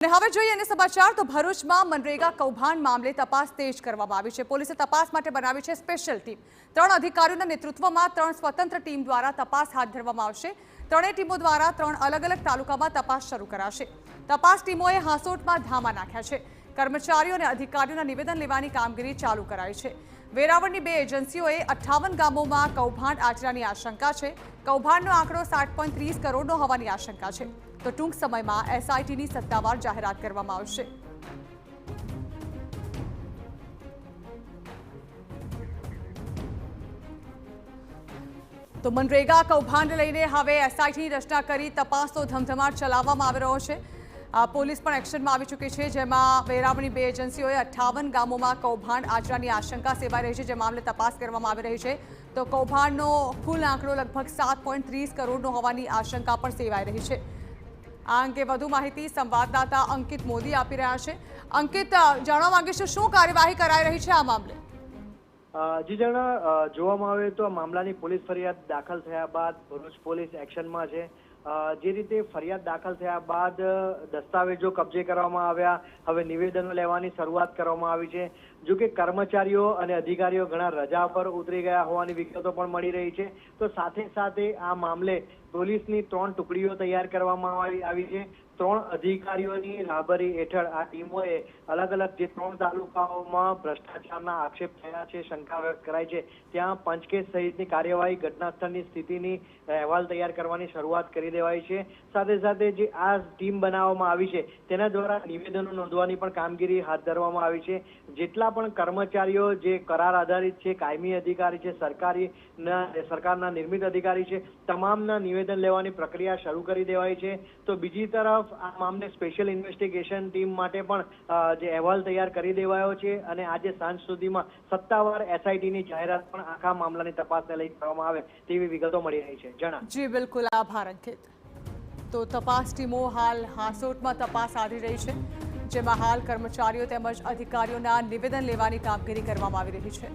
અને હવે જોઈએ અન્ય સમાચાર તો ભરૂચમાં મનરેગા કૌભાંડ મામલે તપાસ તેજ કરવામાં આવી છે। પોલીસે તપાસ માટે બનાવી છે સ્પેશિયલ ટીમ। 3 અધિકારીઓના નેતૃત્વમાં 3 સ્વતંત્ર ટીમ દ્વારા તપાસ હાથ ધરવામાં આવશે। ત્રણેય ટીમો દ્વારા 3 અલગ-અલગ તાલુકામાં તપાસ શરૂ કરાશે। તપાસ ટીમોએ હાંસોટમાં ધામા નાખ્યા છે। કર્મચારીઓ અને અધિકારીઓના નિવેદન લેવાની કામગીરી ચાલુ કરાઈ છે। વેરાવળની 2 એજન્સીઓએ 58 ગામોમાં કૌભાંડ આચર્યાની આશંકા છે। કૌભાંડનો આંકડો 7.30 કરોડનો હોવાની આશંકા છે। તો ટૂંક સમયમાં એસઆઈટીની સત્તાવાર જાહેરાત કરવામાં આવશે। તો મનરેગા કૌભાંડ લઈને હવે એસઆઈટીની રચના કરી તપાસનો ધમધમાટ ચલાવવામાં આવી રહ્યો છે। પોલીસ પણ એક્શનમાં આવી ચૂકી છે, જેમાં વેરાવળની 2 એજન્સીઓએ 58 ગામોમાં કૌભાંડ આચરવાની આશંકા સેવાઈ રહી છે, જે મામલે તપાસ કરવામાં આવી રહી છે। તો કૌભાંડનો કુલ આંકડો લગભગ 7.30 કરોડનો હોવાની આશંકા પણ સેવાઈ રહી છે। આ અંગે વધુ માહિતી સંવાદદાતા અંકિત મોદી આપી રહ્યા છે। અંકિત, જાણવા માંગીશું શું કાર્યવાહી કરાઈ રહી છે આ મામલે? જી જણા, જોવામાં આવે તો આ મામલાની પોલીસ ફરિયાદ દાખલ થયા બાદ ભરૂચ પોલીસ એક્શનમાં છે। જે રીતે ફરિયાદ દાખલ થયા બાદ દસ્તાવેજો કબજે કરવામાં આવ્યા, હવે નિવેદનો લેવાની શરૂઆત કરવામાં આવી છે। જો કે કર્મચારીઓ અને અધિકારીઓ ઘણા રજા પર ઉતરી ગયા હોવાની વિગતો પણ મળી રહી છે। તો સાથે સાથે આ મામલે પોલીસની 3 ટુકડીઓ તૈયાર કરવામાં આવી છે। 3 અધિકારીઓની રાહબરી હેઠળ આ ટીમોએ અલગ અલગ જે 3 તાલુકાઓમાં ભ્રષ્ટાચારના આક્ષેપ થયા છે, શંકા વ્યક્ત કરાઈ છે, ત્યાં પંચકેસ સહિતની કાર્યવાહી, ઘટના સ્થળની સ્થિતિની અહેવાલ તૈયાર કરવાની શરૂઆત કરી દેવાઈ છે। સાથે સાથે જે આ ટીમ બનાવવામાં આવી છે તેના દ્વારા નિવેદનો નોંધવાની પણ કામગીરી હાથ ધરવામાં આવી છે। જેટલા પણ કર્મચારીઓ જે કરાર આધારિત છે, કાયમી અધિકારી છે, સરકારના નિર્મિત અધિકારી છે, તમામના નિવેદન લેવાની પ્રક્રિયા શરૂ કરી દેવાઈ છે। તો બીજી તરફ આ મામલે સ્પેશિયલ ઇન્વેસ્ટિગેશન ટીમ માટે પણ જે અહેવાલ તૈયાર કરી દેવાયો છે અને આજે સાંજ સુધીમાં સત્તાવાર એસઆઈટીની જાહેરાત પણ આખા મામલાની તપાસને લઈ કરવામાં આવે તેવી વિગતો મળી રહી છે। જણા જી બિલકુલ, આભાર અંકિત। તો તપાસ ટીમો હાલ હાંસોટમાં તપાસ આદરી રહી છે, જેમાં હાલ કર્મચારીઓ તેમજ અધિકારીઓના નિવેદન લેવાની કામગીરી કરવામાં આવી રહી છે।